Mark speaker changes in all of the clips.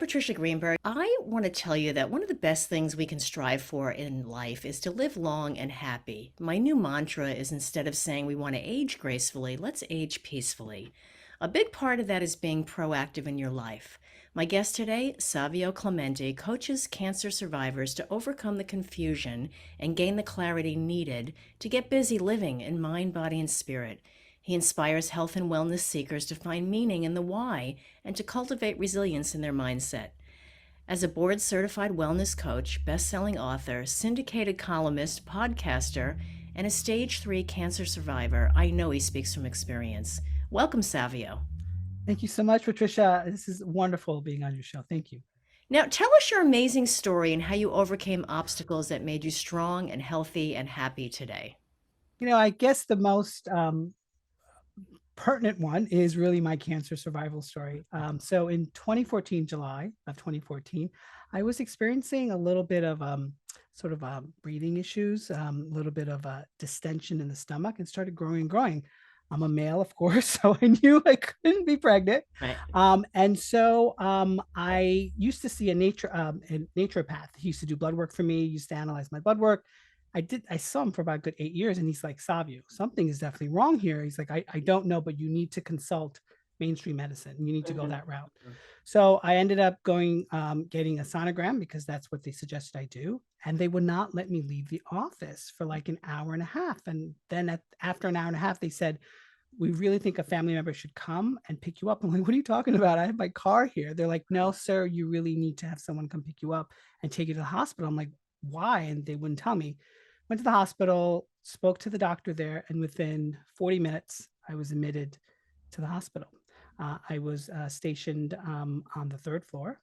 Speaker 1: Patricia Greenberg. I want to tell you that one of the best things we can strive for in life is to live long and happy. My new mantra is instead of saying we want to age gracefully, let's age peacefully. A big part of that is being proactive in your life. My guest today, Savio Clemente, coaches cancer survivors to overcome the confusion and gain the clarity needed to get busy living in mind, body, and spirit. He inspires health and wellness seekers to find meaning in the why and to cultivate resilience in their mindset. As a board certified wellness coach, best selling author, syndicated columnist, podcaster, and a stage 3 cancer survivor, I know he speaks from experience. Welcome, Savio.
Speaker 2: Thank you so much, Patricia. This is wonderful being on your show. Thank you.
Speaker 1: Now, tell us your amazing story and how you overcame obstacles that made you strong and healthy and happy today.
Speaker 2: I guess the most pertinent one is really my cancer survival story. So in 2014, July of 2014, I was experiencing a little bit of breathing issues, a little bit of distension in the stomach, and started growing and growing. I'm a male, of course, so I knew I couldn't be pregnant.
Speaker 1: Right.
Speaker 2: I used to see a naturopath. He used to do blood work for me, used to analyze my blood work. I saw him for about a good 8 years, and he's like, Savio, something is definitely wrong here. He's like, I don't know, but you need to consult mainstream medicine. You need to go
Speaker 1: Mhm.
Speaker 2: that route. So I ended up going, getting a sonogram because that's what they suggested I do. And they would not let me leave the office for like an hour and a half. And then after an hour and a half, they said, we really think a family member should come and pick you up. I'm like, what are you talking about? I have my car here. They're like, no, sir, you really need to have someone come pick you up and take you to the hospital. I'm like, why? And they wouldn't tell me. Went to the hospital, spoke to the doctor there, and within 40 minutes, I was admitted to the hospital. I was stationed on the third floor.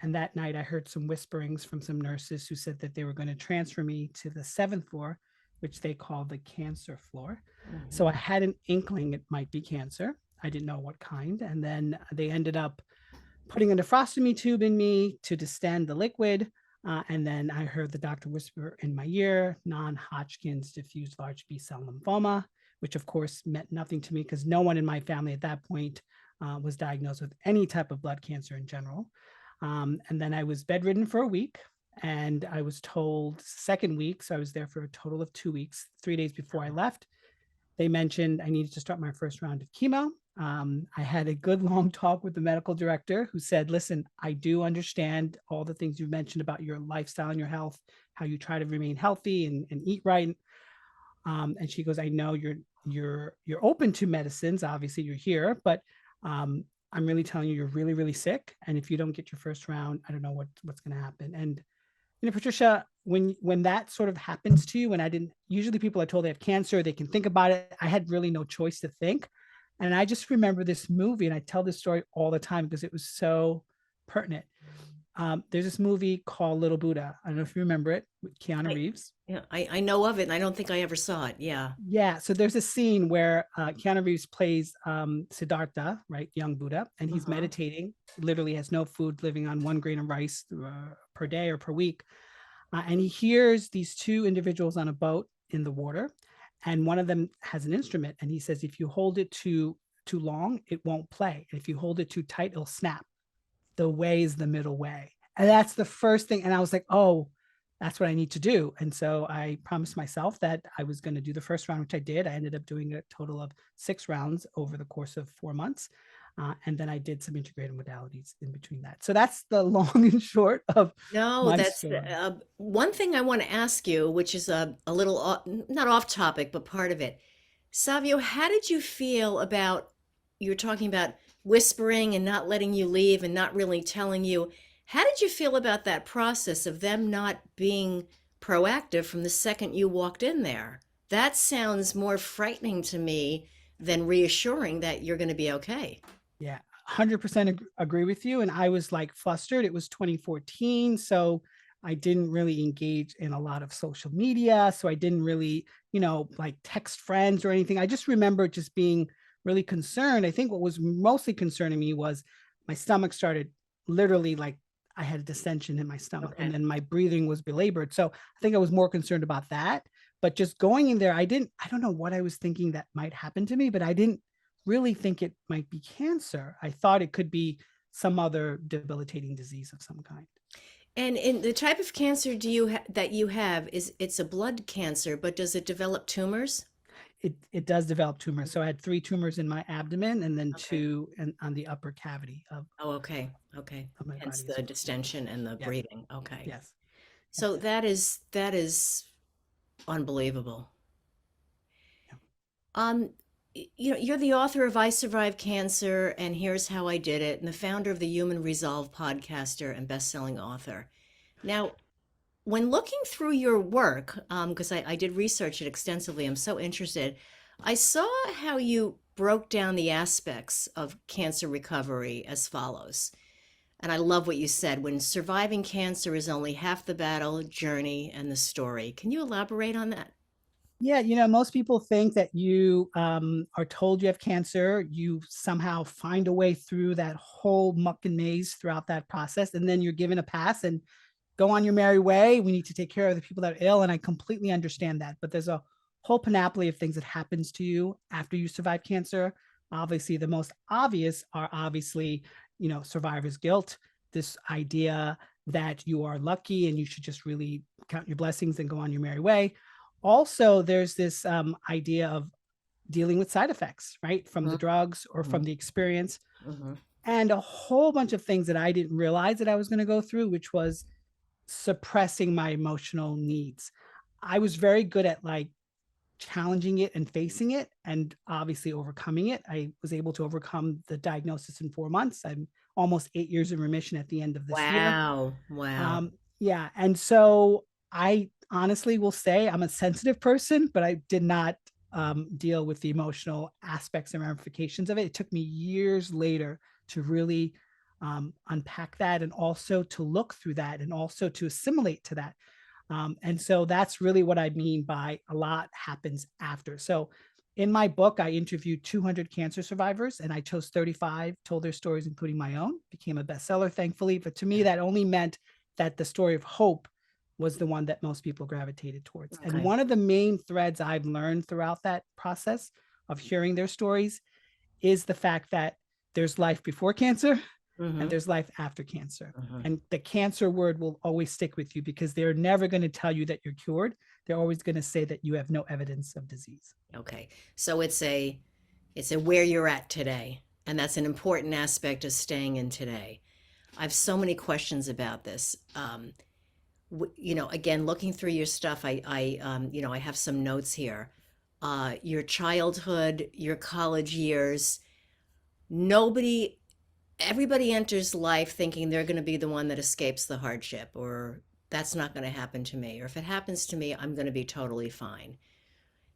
Speaker 2: And that night, I heard some whisperings from some nurses who said that they were going to transfer me to the seventh floor, which they call the cancer floor. So
Speaker 1: Mhm.
Speaker 2: I had an inkling it might be cancer. I didn't know what kind. And then they ended up putting a nephrostomy tube in me to distend the liquid. And then I heard the doctor whisper in my ear, non-Hodgkin's diffuse large B-cell lymphoma, which of course meant nothing to me because no one in my family at that point was diagnosed with any type of blood cancer in general. And then I was bedridden for a week. And I was told second week, so I was there for a total of 2 weeks, 3 days before I left, they mentioned I needed to start my first round of chemo. I had a good long talk with the medical director who said, listen, I do understand all the things you've mentioned about your lifestyle and your health, how you try to remain healthy and eat right. And she goes, I know you're open to medicines. Obviously, you're here, but I'm really telling you, you're really, really sick. And if you don't get your first round, I don't know what's going to happen. And Patricia, when that sort of happens to you, and I didn't, usually people are told they have cancer, they can think about it. I had really no choice to think. And I just remember this movie, and I tell this story all the time because it was so pertinent. There's this movie called Little Buddha. I don't know if you remember it with Keanu
Speaker 1: I,
Speaker 2: Reeves.
Speaker 1: yeah, I know of it, and I don't think I ever saw it. Yeah.
Speaker 2: Yeah, so there's a scene where Keanu Reeves plays Siddhartha, right, young Buddha, and he's
Speaker 1: Uh-huh.
Speaker 2: meditating, literally has no food, living on 1 grain of rice per day or per week. And he hears these two individuals on a boat in the water, and one of them has an instrument, and he says, if you hold it too long, it won't play. And if you hold it too tight, it'll snap. The way is the middle way. And that's the first thing. And I was like, oh, that's what I need to do. And so I promised myself that I was going to do the first round, which I did. I ended up doing a total of 6 rounds over the course of 4 months. And then I did some integrated modalities in between that. So that's the long and short of
Speaker 1: No,
Speaker 2: my
Speaker 1: that's
Speaker 2: story.
Speaker 1: one thing I want to ask you, which is a little not off topic, but part of it. Savio, how did you feel about you were talking about whispering and not letting you leave and not really telling you? How did you feel about that process of them not being proactive from the second you walked in there? That sounds more frightening to me than reassuring that you're going to be okay.
Speaker 2: Yeah, 100% agree with you. And I was like flustered. It was 2014. So I didn't really engage in a lot of social media. So I didn't really, like text friends or anything. I just remember just being really concerned. I think what was mostly concerning me was my stomach started literally like I had a distension in my stomach and
Speaker 1: Okay.
Speaker 2: then my breathing was belabored. So I think I was more concerned about that. But just going in there, I don't know what I was thinking that might happen to me, but I didn't really think it might be cancer. I thought it could be some other debilitating disease of some kind.
Speaker 1: And in the type of cancer do you that you have is it's a blood cancer, but does it develop tumors?
Speaker 2: It does develop tumors. So I had 3 tumors in my abdomen and then
Speaker 1: Okay.
Speaker 2: on the upper cavity
Speaker 1: Oh, okay. Okay.
Speaker 2: of my
Speaker 1: Hence
Speaker 2: body as
Speaker 1: the
Speaker 2: well. Yeah.
Speaker 1: distension and the
Speaker 2: Yes.
Speaker 1: breathing. Okay.
Speaker 2: Yes.
Speaker 1: So
Speaker 2: Exactly.
Speaker 1: that is unbelievable.
Speaker 2: Yeah.
Speaker 1: Um, you're the author of I Survived Cancer and Here's How I Did It, and the founder of the Human Resolve podcaster and best-selling author. Now, when looking through your work, because I did research it extensively, I'm so interested. I saw how you broke down the aspects of cancer recovery as follows. And I love what you said when surviving cancer is only half the battle, journey, and the story. Can you elaborate on that?
Speaker 2: Yeah, most people think that you are told you have cancer. You somehow find a way through that whole muck and maze throughout that process, and then you're given a pass and go on your merry way. We need to take care of the people that are ill, and I completely understand that. But there's a whole panoply of things that happens to you after you survive cancer. Obviously, the most obvious are obviously, survivor's guilt. This idea that you are lucky and you should just really count your blessings and go on your merry way. Also, there's this idea of dealing with side effects, right, from the
Speaker 1: Hmm.
Speaker 2: drugs or from
Speaker 1: Hmm.
Speaker 2: the experience,
Speaker 1: Hmm.
Speaker 2: and a whole bunch of things that I didn't realize that I was going to go through, which was suppressing my emotional needs. I was very good at like challenging it and facing it and obviously overcoming it. I was able to overcome the diagnosis in 4 months. I'm almost 8 years in remission at the end of this year.
Speaker 1: Wow. Wow.
Speaker 2: Yeah. And so I honestly will say I'm a sensitive person, but I did not deal with the emotional aspects and ramifications of it. It took me years later to really unpack that and also to look through that and also to assimilate to that. And so that's really what I mean by a lot happens after. So in my book, I interviewed 200 cancer survivors and I chose 35, told their stories, including my own, became a bestseller, thankfully. But to me,
Speaker 1: Yeah.
Speaker 2: that only meant that the story of hope was the one that most people gravitated towards. And
Speaker 1: Okay.
Speaker 2: one of the main threads I've learned throughout that process of hearing their stories is the fact that there's life before cancer and
Speaker 1: Hmm.
Speaker 2: there's life after cancer.
Speaker 1: Hmm.
Speaker 2: And the cancer word will always stick with you because they're never going to tell you that you're cured. They're always going to say that you have no evidence of disease.
Speaker 1: Okay. So it's a where you're at today, and that's an important aspect of staying in today. I have so many questions about this. Again, looking through your stuff, I have some notes here. Your childhood, your college years. Nobody, everybody enters life thinking they're going to be the one that escapes the hardship, or that's not going to happen to me, or if it happens to me, I'm going to be totally fine.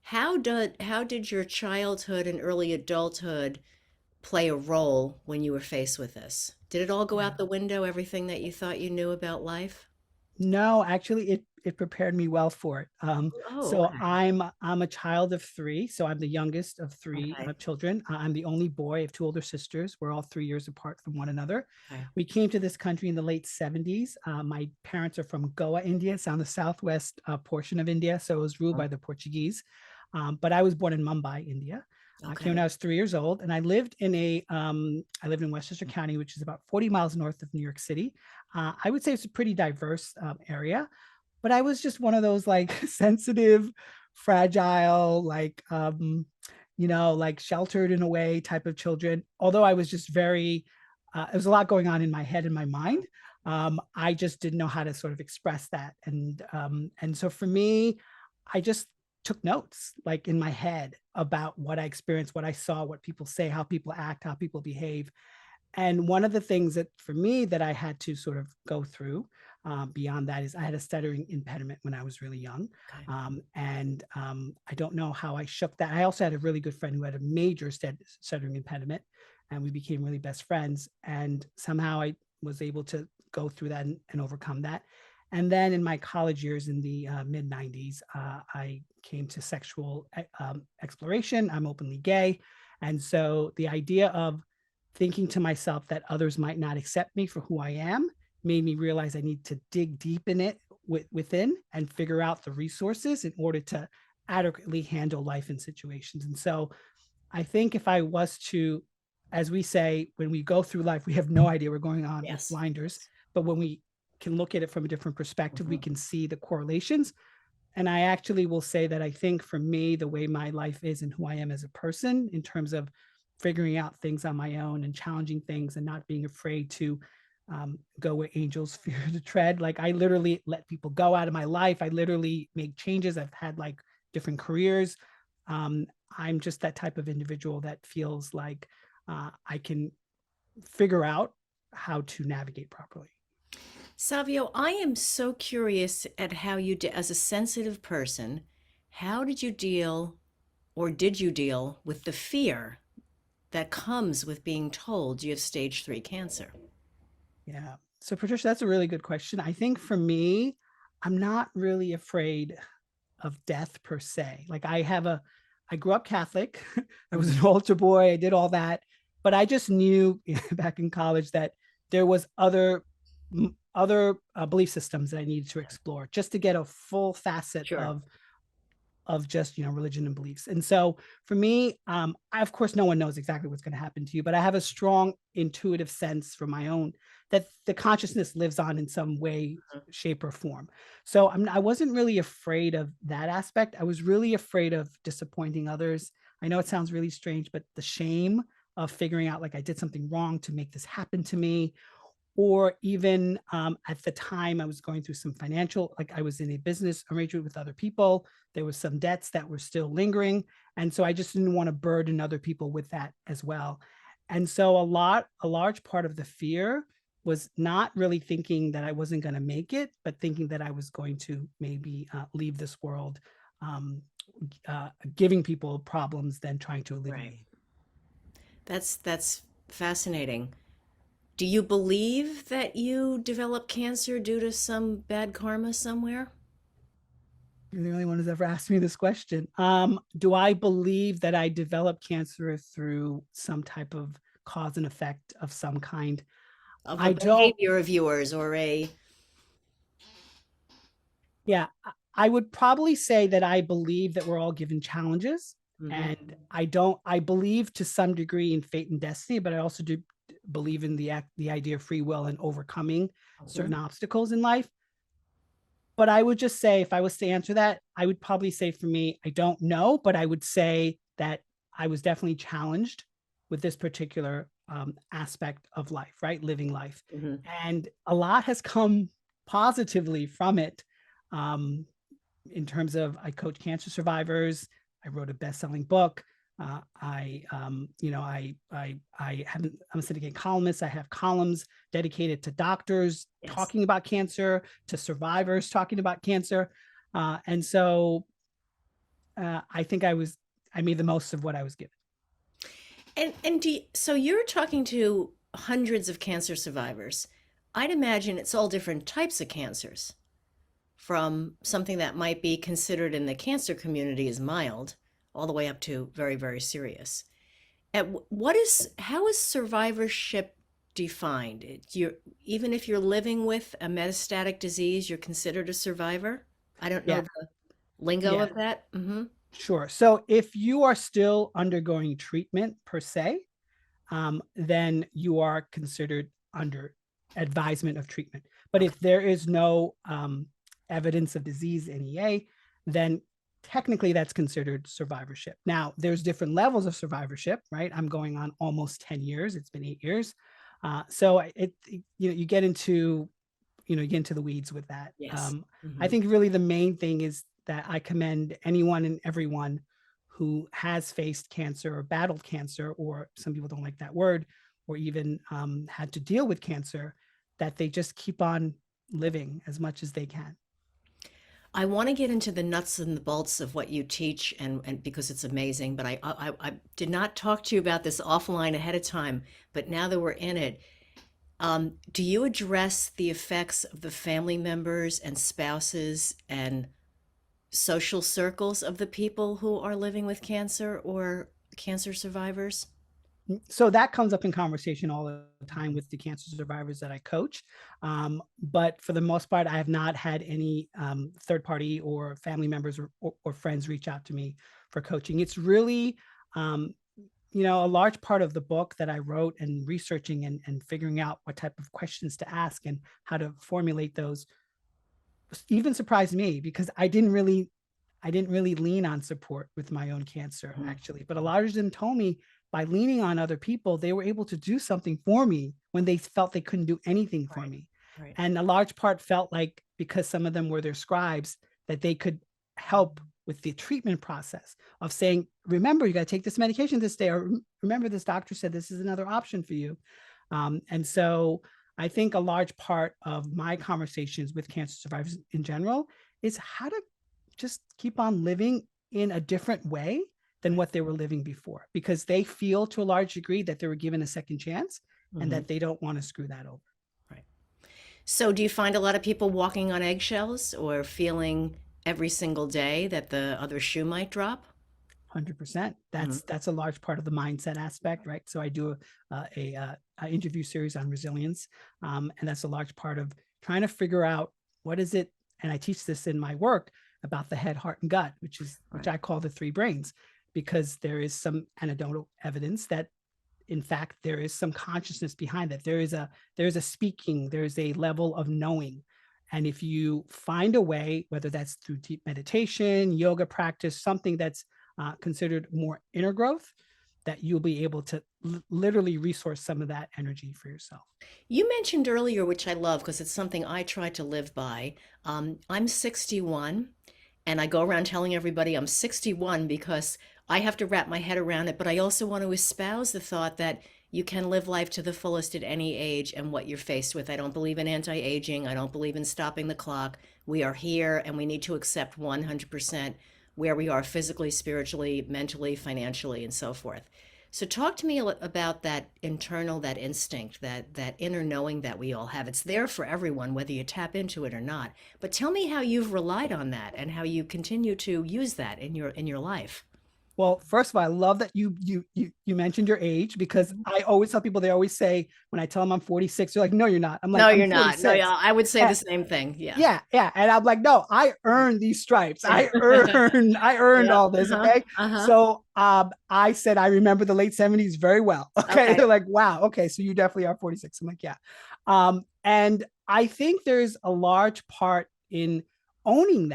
Speaker 1: How did your childhood and early adulthood play a role when you were faced with this? Did it all go out
Speaker 2: Yeah.
Speaker 1: the window, everything that you thought you knew about life?
Speaker 2: No, actually, it prepared me well for it.
Speaker 1: Oh,
Speaker 2: So
Speaker 1: okay.
Speaker 2: I'm a child of three, so I'm the youngest of three
Speaker 1: Okay.
Speaker 2: children. I'm the only boy. I have two older sisters. We're all 3 years apart from one another.
Speaker 1: Okay.
Speaker 2: We came to this country in the late 70s. My parents are from Goa, India. It's on the southwest portion of India, so it was ruled
Speaker 1: Mhm.
Speaker 2: by the Portuguese. But I was born in Mumbai, India. I came when
Speaker 1: Okay.
Speaker 2: I was 3 years old, and I lived in Westchester County, which is about 40 miles north of New York City. I would say it's a pretty diverse area, but I was just one of those like sensitive, fragile, like sheltered in a way type of children. Although I was just very, there was a lot going on in my head and my mind. I just didn't know how to sort of express that, and so for me, I just took notes like in my head about what I experienced, what I saw, what people say, how people act, how people behave. And one of the things that for me that I had to sort of go through beyond that is I had a stuttering impediment when I was really young.
Speaker 1: Okay.
Speaker 2: And I don't know how I shook that. I also had a really good friend who had a major stuttering impediment, and we became really best friends. And somehow I was able to go through that and overcome that. And then in my college years in the mid 90s, I came to sexual exploration. I'm openly gay. And so the idea of thinking to myself that others might not accept me for who I am made me realize I need to dig deep in it within and figure out the resources in order to adequately handle life in situations. And so I think if I was to as we say, when we go through life, we have no idea we're going on with
Speaker 1: Yes.
Speaker 2: blinders.
Speaker 1: Yes.
Speaker 2: But when we can look at it from a different perspective, we
Speaker 1: Mhm.
Speaker 2: can see the correlations. And I actually will say that I think for me, the way my life is and who I am as a person, in terms of figuring out things on my own and challenging things and not being afraid to go where angels fear to tread. Like I literally let people go out of my life. I literally make changes. I've had like different careers. Um, I'm just that type of individual that feels like I can figure out how to navigate properly.
Speaker 1: Savio, I am so curious at how you, as a sensitive person, how did you deal or did you deal with the fear that comes with being told you have stage 3 cancer?
Speaker 2: Yeah. So, Patricia, that's a really good question. I think for me, I'm not really afraid of death per se. I grew up Catholic. I was
Speaker 1: Mhm.
Speaker 2: an altar boy. I did all that, but I just knew back in college that there was other belief systems that I needed to explore just to get a full facet
Speaker 1: Sure.
Speaker 2: of just religion and beliefs. And so for me, of course no one knows exactly what's going to happen to you, but I have a strong intuitive sense from my own that the consciousness lives on in some way,
Speaker 1: Mhm.
Speaker 2: shape, or form. So I wasn't really afraid of that aspect. I was really afraid of disappointing others. I know it sounds really strange, but the shame of figuring out like I did something wrong to make this happen to me, or even at the time I was going through some financial, like I was in a business arrangement with other people. There was some debts that were still lingering. And so I just didn't want to burden other people with that as well. And so a large part of the fear was not really thinking that I wasn't going to make it, but thinking that I was going to maybe leave this world, um, giving people problems than trying to
Speaker 1: Right.
Speaker 2: alleviate.
Speaker 1: That's fascinating. Do you believe that you developed cancer due to some bad karma somewhere?
Speaker 2: You're the only one who's ever asked me this question. Do I believe that I developed cancer through some type of cause and effect of some kind?
Speaker 1: Of a
Speaker 2: I don't.
Speaker 1: behavior of yours or a
Speaker 2: Yeah, I would probably say that I believe that we're all given challenges,
Speaker 1: Mhm.
Speaker 2: and I don't. I believe to some degree in fate and destiny, but I also do believe in the idea of free will and overcoming certain
Speaker 1: Mhm.
Speaker 2: obstacles in life. But I would just say, if I was to answer that, I would probably say for me, I don't know, but I would say that I was definitely challenged with this particular aspect of life, right? Living life.
Speaker 1: Mhm.
Speaker 2: And a lot has come positively from it. Um, in terms of I coach cancer survivors. I wrote a best-selling book. I'm a syndicate columnist. I have columns dedicated to doctors
Speaker 1: Yes.
Speaker 2: talking about cancer, to survivors talking about cancer, and so I think I made the most of what I was given.
Speaker 1: And so you're talking to hundreds of cancer survivors. I'd imagine it's all different types of cancers, from something that might be considered in the cancer community as mild, all the way up to very, very serious. What is how is survivorship defined? You're, even if you're living with a metastatic disease, you're considered a survivor? I don't know
Speaker 2: Yeah,
Speaker 1: the lingo
Speaker 2: yeah,
Speaker 1: of that. Hmm.
Speaker 2: sure. So if you are still undergoing treatment per se, then you are considered under advisement of treatment. But
Speaker 1: Okay.
Speaker 2: if there is no evidence of disease NEA, then technically that's considered survivorship. Now, there's different levels of survivorship, right? I'm going on almost 10 years. It's been 8 years. So you get into you get into the weeds with that.
Speaker 1: Yes.
Speaker 2: I
Speaker 1: Hmm.
Speaker 2: think really the main thing is that I commend anyone and everyone who has faced cancer or battled cancer, or some people don't like that word, or even had to deal with cancer, that they just keep on living as much as they can.
Speaker 1: I want to get into the nuts and the bolts of what you teach, and because it's amazing, but I did not talk to you about this offline ahead of time, but now that we're in it, do you address the effects of the family members and spouses and social circles of the people who are living with cancer or cancer survivors?
Speaker 2: So that comes up in conversation all the time with the cancer survivors that I coach. But for the most part, I have not had any third party or family members or friends reach out to me for coaching. It's really um, a large part of the book that I wrote and researching and figuring out what type of questions to ask and how to formulate those even surprised me because I didn't really lean on support with my own cancer
Speaker 1: Mhm.
Speaker 2: actually, but a lot of them told me by leaning on other people, they were able to do something for me when they felt they couldn't do anything for
Speaker 1: Right.
Speaker 2: me.
Speaker 1: Right.
Speaker 2: And a large part felt like because some of them were their scribes, that they could help with the treatment process of saying, remember, you got to take this medication this day, or remember, this doctor said this is another option for you. And so I think a large part of my conversations with cancer survivors in general is how to just keep on living in a different way than
Speaker 1: Right.
Speaker 2: what they were living before because they feel to a large degree that they were given a second chance and
Speaker 1: Hmm.
Speaker 2: that they don't want to screw that over.
Speaker 1: Right. So, do you find a lot of people walking on eggshells or feeling every single day that the other shoe might drop?
Speaker 2: 100%.
Speaker 1: Hmm.
Speaker 2: That's a large part of the mindset aspect, right? So I do a interview series on resilience, and that's a large part of trying to figure out what is it. And I teach this in my work about the head, heart, and gut, which
Speaker 1: Right.
Speaker 2: I call the three brains, because there is some anecdotal evidence that in fact there is some consciousness behind that. There is a speaking, there's a level of knowing. And if you find a way, whether that's through deep meditation, yoga practice, something that's considered more inner growth, that you'll be able to literally resource some of that energy for yourself.
Speaker 1: You mentioned earlier, which I love because it's something I try to live by. I'm 61 and I go around telling everybody I'm 61 because I have to wrap my head around it, but I also want to espouse the thought that you can live life to the fullest at any age and what you're faced with. I don't believe in anti-aging. I don't believe in stopping the clock. We are here and we need to accept 100% where we are physically, spiritually, mentally, financially, and so forth. So talk to me about that internal, that instinct, that inner knowing that we all have. It's there for everyone, whether you tap into it or not. But tell me how you've relied on that and how you continue to use that in your life.
Speaker 2: Well, first of all, I love that you mentioned your age because
Speaker 1: Mhm.
Speaker 2: I always tell people, they always say when I tell them I'm 46, they're like, no, you're not. I'm like,
Speaker 1: No,
Speaker 2: I'm
Speaker 1: you're not. No, yeah,
Speaker 2: 46.
Speaker 1: I would say the same thing. Yeah.
Speaker 2: Yeah, yeah. And I'm like, no, I earned these stripes.
Speaker 1: Yeah.
Speaker 2: I earned
Speaker 1: Yep.
Speaker 2: all this.
Speaker 1: Uh-huh.
Speaker 2: Okay.
Speaker 1: Uh-huh.
Speaker 2: So I said I remember the late 70s very well. Okay.
Speaker 1: Okay.
Speaker 2: They're like, wow, okay. So you definitely are 46. I'm like, yeah. And I think there's a large part in owning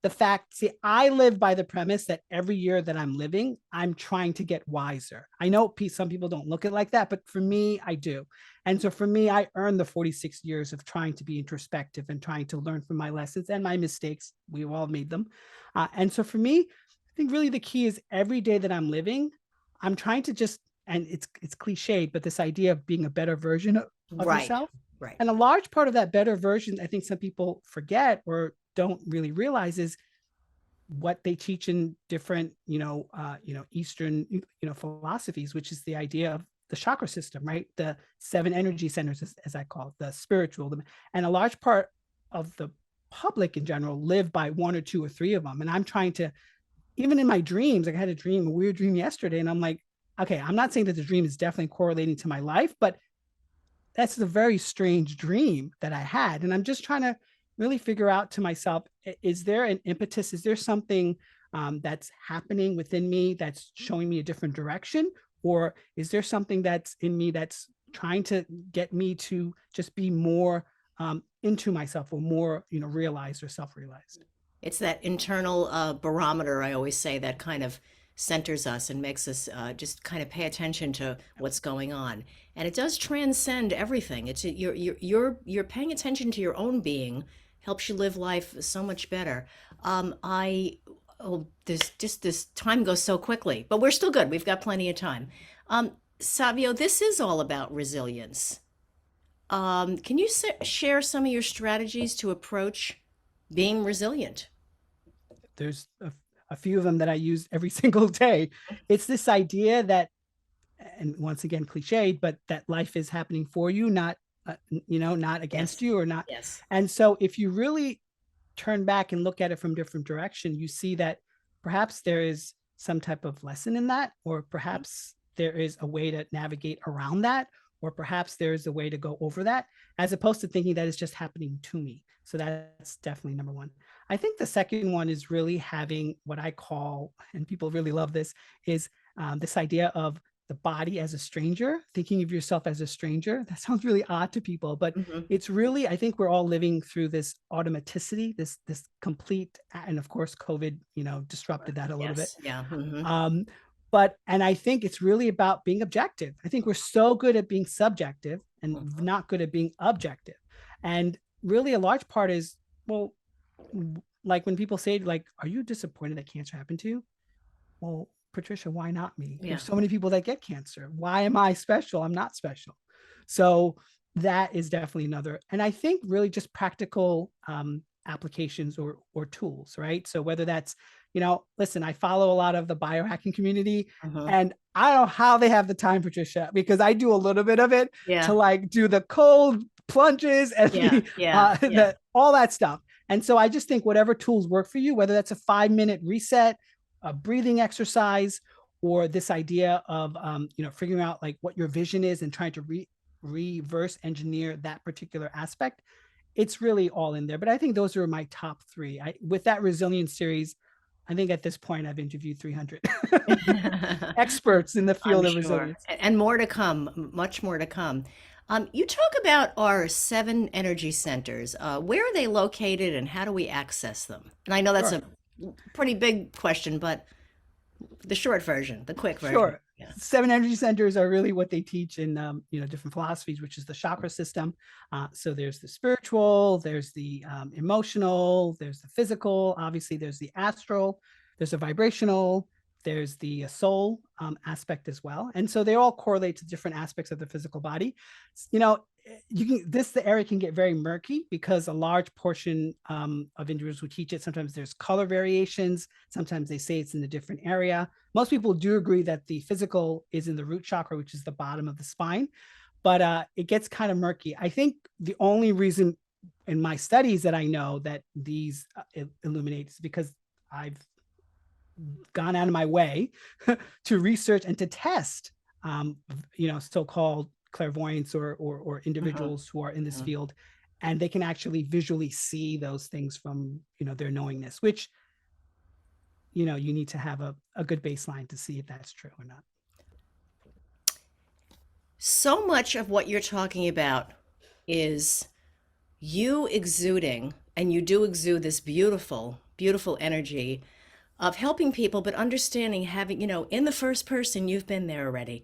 Speaker 2: the fact. See, I live by the premise that every year that I'm living, I'm trying to get wiser. I know some people don't look at it like that, but for me, I do. And so for me, I earned the 46 years of trying to be introspective and trying to learn from my lessons and my mistakes. We've all made them. And so for me, I think really the key is every day that I'm living, I'm trying to just, and it's cliched, but this idea of being a better version of
Speaker 1: Right.
Speaker 2: yourself.
Speaker 1: Right.
Speaker 2: And a large part of that better version, I think some people forget or don't really realize is what they teach in different, Eastern, philosophies, which is the idea of the chakra system, right? The seven energy centers, as I call it, the spiritual, and a large part of the public in general live by one or two or three of them. And I'm trying to, even in my dreams, like I had a weird dream yesterday, and I'm like, okay, I'm not saying that the dream is definitely correlating to my life, but that's a very strange dream that I had. And I'm just trying to really figure out to myself, is there an impetus? Is there something that's happening within me that's showing me a different direction? Or is there something that's in me that's trying to get me to just be more into myself or more, realized or self-realized?
Speaker 1: It's that internal barometer, I always say, that kind of centers us and makes us just kind of pay attention to what's going on. And it does transcend everything. It's you're paying attention to your own being helps you live life so much better. I oh, there's just this time goes so quickly, but we're still good. We've got plenty of time. Savio, this is all about resilience. Can you share some of your strategies to approach being resilient?
Speaker 2: There's a few of them that I use every single day. It's this idea that, and once again, cliched, but that life is happening for you, not, not against
Speaker 1: Yes.
Speaker 2: you or not.
Speaker 1: Yes.
Speaker 2: And so if you really turn back and look at it from different direction, you see that perhaps there is some type of lesson in that, or perhaps there is a way to navigate around that, or perhaps there is a way to go over that, as opposed to thinking that it's just happening to me. So that's definitely number one. I think the second one is really having what I call, and people really love this, is This idea of the body as a stranger, thinking of yourself as a stranger. That sounds really odd to people, but
Speaker 1: Hmm.
Speaker 2: it's really, I think we're all living through this automaticity, this complete, and of course, COVID, disrupted that a little bit.
Speaker 1: Yes. Yeah. Hmm.
Speaker 2: Um, and I think it's really about being objective. I think we're so good at being subjective and not good at being objective. And really a large part is, well, like when people say, like, are you disappointed that cancer happened to you? Well, Patricia, why not me?
Speaker 1: Yeah.
Speaker 2: There's so many people that get cancer. Why am I special? I'm not special. So that is definitely another. And I think really just practical applications or tools, right? So whether that's, listen, I follow a lot of the biohacking community,
Speaker 1: Hmm.
Speaker 2: and I don't know how they have the time, Patricia, because I do a little bit of it to
Speaker 1: Yeah.
Speaker 2: like do the cold plunges and
Speaker 1: Yeah. Yeah. Yeah.
Speaker 2: the all that stuff. And so I just think whatever tools work for you, whether that's a 5-minute reset, a breathing exercise, or this idea of figuring out like what your vision is and trying to reverse engineer that particular aspect. It's really all in there, but I think those are my top three. With that resilience series, I think at this point I've interviewed 300 experts in the
Speaker 1: I'm
Speaker 2: field of
Speaker 1: sure.
Speaker 2: resilience.
Speaker 1: And more to come, much more to come. You talk about our 7 energy centers. Where are they located and how do we access them? And I know that's
Speaker 2: Sure.
Speaker 1: a pretty big question, but the short version, the quick version.
Speaker 2: Sure.
Speaker 1: Yeah.
Speaker 2: 7 energy centers are really what they teach in different philosophies, which is the chakra system. So there's the spiritual, there's the emotional, there's the physical. Obviously, there's the astral, there's a vibrational, there's the soul aspect as well. And so they all correlate to different aspects of the physical body. You know, the area can get very murky because a large portion of individuals who teach it, sometimes there's color variations, sometimes they say it's in a different area. Most people do agree that the physical is in the root chakra, which is the bottom of the spine, but it gets kind of murky. I think the only reason in my studies that I know that these illuminate is because I've gone out of my way to research and to test, so-called clairvoyants or
Speaker 1: Mhm,
Speaker 2: individuals who are in this
Speaker 1: mhm.
Speaker 2: field, and they can actually visually see those things from their knowingness, which you need to have a good baseline to see if that's true or not.
Speaker 1: So much of what you're talking about is you exuding, and you do exude this beautiful, beautiful energy of helping people, but understanding, having, in the first person, you've been there already.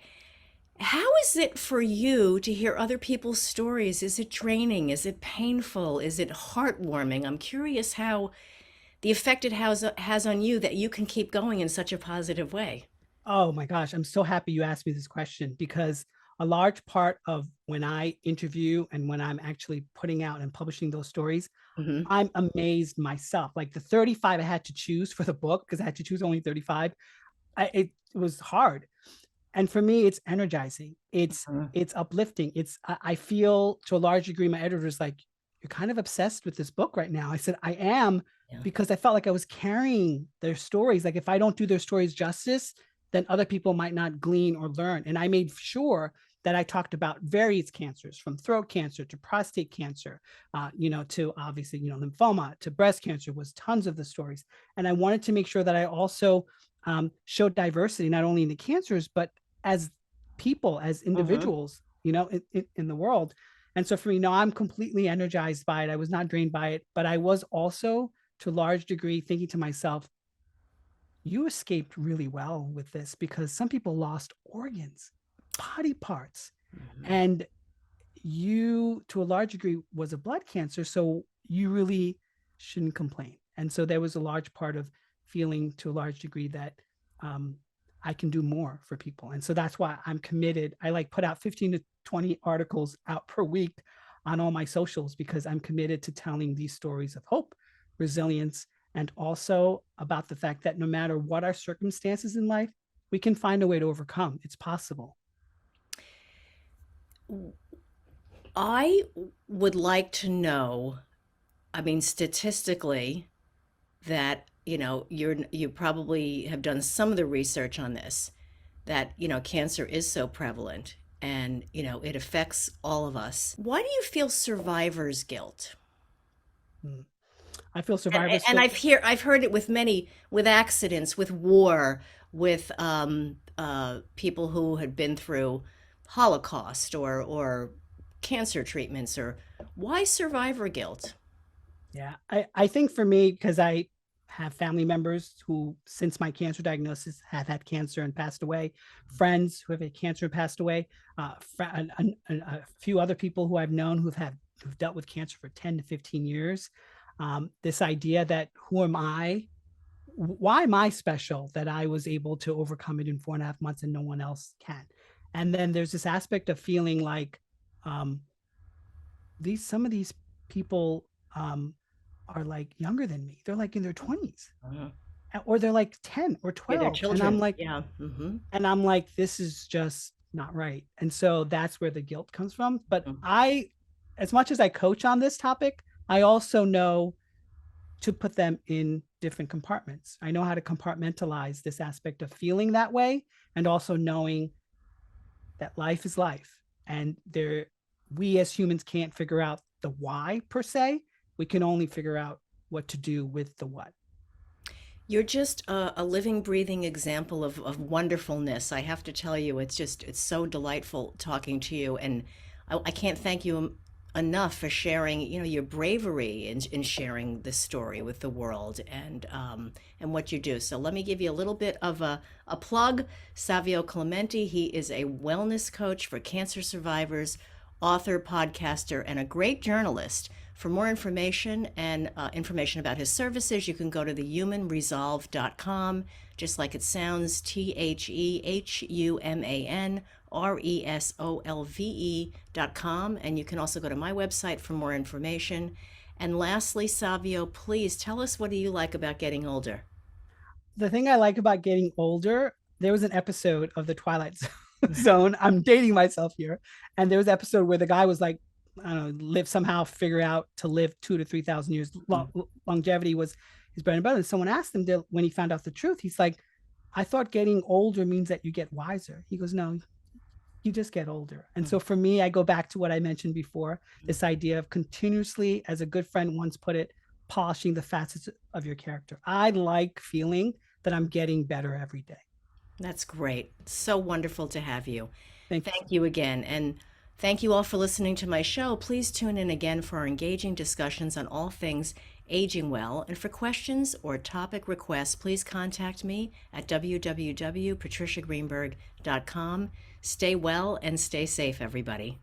Speaker 1: How is it for you to hear other people's stories? Is it draining? Is it painful? Is it heartwarming? I'm curious how the effect it has on you that you can keep going in such a positive way.
Speaker 2: Oh my gosh, I'm so happy you asked me this question, because a large part of when I interview and when I'm actually putting out and publishing those stories,
Speaker 1: Hmm.
Speaker 2: I'm amazed myself. Like the 35 I had to choose for the book, because I had to choose only 35, it was hard. And for me, it's energizing.
Speaker 1: Hmm.
Speaker 2: It's uplifting. I feel to a large degree, my editor's like, you're kind of obsessed with this book right now. I said, I am,
Speaker 1: Yeah.
Speaker 2: because I felt like I was carrying their stories. Like if I don't do their stories justice, then other people might not glean or learn. And I made sure that I talked about various cancers, from throat cancer to prostate cancer, to obviously, lymphoma, to breast cancer, was tons of the stories. And I wanted to make sure that I also showed diversity, not only in the cancers, but as people, as
Speaker 1: Hmm.
Speaker 2: individuals, in the world. And so for me, no, I'm completely energized by it. I was not drained by it, but I was also to a large degree thinking to myself, you escaped really well with this, because some people lost organs, body parts,
Speaker 1: Hmm.
Speaker 2: and you to a large degree was a blood cancer, so you really shouldn't complain. And so there was a large part of feeling to a large degree that um, I can do more for people. And so that's why I'm committed. I like put out 15 to 20 articles out per week on all my socials, because I'm committed to telling these stories of hope, resilience, and also about the fact that no matter what our circumstances in life, we can find a way to overcome. It's possible.
Speaker 1: I would like to know, I mean, statistically, that, you probably have done some of the research on this, that, cancer is so prevalent and, it affects all of us. Why do you feel survivor's guilt?
Speaker 2: Mm. I feel
Speaker 1: And,
Speaker 2: survivors
Speaker 1: and
Speaker 2: feel.
Speaker 1: I've heard it with many, with accidents, with war, with people who had been through Holocaust or cancer treatments, or why survivor guilt?
Speaker 2: Yeah, I think for me, because I have family members who, since my cancer diagnosis, have had cancer and passed away, friends who have had cancer and passed away, a few other people who I've known who've dealt with cancer for 10 to 15 years. This idea that who am I? Why am I special that I was able to overcome it in 4.5 months and no one else can? And then there's this aspect of feeling like um, these some of these people are like younger than me. They're like in their 20s,
Speaker 1: Mhm.
Speaker 2: or they're like 10 or
Speaker 1: Yeah, they're
Speaker 2: 12. And I'm
Speaker 1: children.
Speaker 2: like,
Speaker 1: Yeah.
Speaker 2: this is just not right. And so that's where the guilt comes from. But
Speaker 1: Mhm.
Speaker 2: as much as I coach on this topic, I also know to put them in different compartments. I know how to compartmentalize this aspect of feeling that way, and also knowing that life is life, and we as humans can't figure out the why per se. We can only figure out what to do with the what.
Speaker 1: You're just a living, breathing example of wonderfulness. I have to tell you, it's so delightful talking to you, and I can't thank you enough for sharing, your bravery in sharing this story with the world and what you do. So let me give you a little bit of a plug. Savio Clemente, he is a wellness coach for cancer survivors, author, podcaster, and a great journalist. For more information and information about his services, you can go to thehumanresolve.com, just like it sounds, ThehumanResolve.com. And you can also go to my website for more information. And lastly, Savio, please tell us, what do you like about getting older?
Speaker 2: The thing I like about getting older, there was an episode of the Twilight Zone. I'm dating myself here. And there was an episode where the guy was like, I don't know, figure out to live 2 to 3,000 years. Longevity was his bread and butter. And someone asked him when he found out the truth, he's like, I thought getting older means that you get wiser. He goes, no, you just get older. And so for me, I go back to what I mentioned before, this idea of continuously, as a good friend once put it, polishing the facets of your character. I like feeling that I'm getting better every day.
Speaker 1: That's great. So wonderful to have you.
Speaker 2: Thank you so
Speaker 1: Thank
Speaker 2: much.
Speaker 1: you again. And thank you all for listening to my show. Please tune in again for our engaging discussions on all things aging well. And for questions or topic requests, please contact me at www.patriciagreenberg.com. Stay well and stay safe, everybody.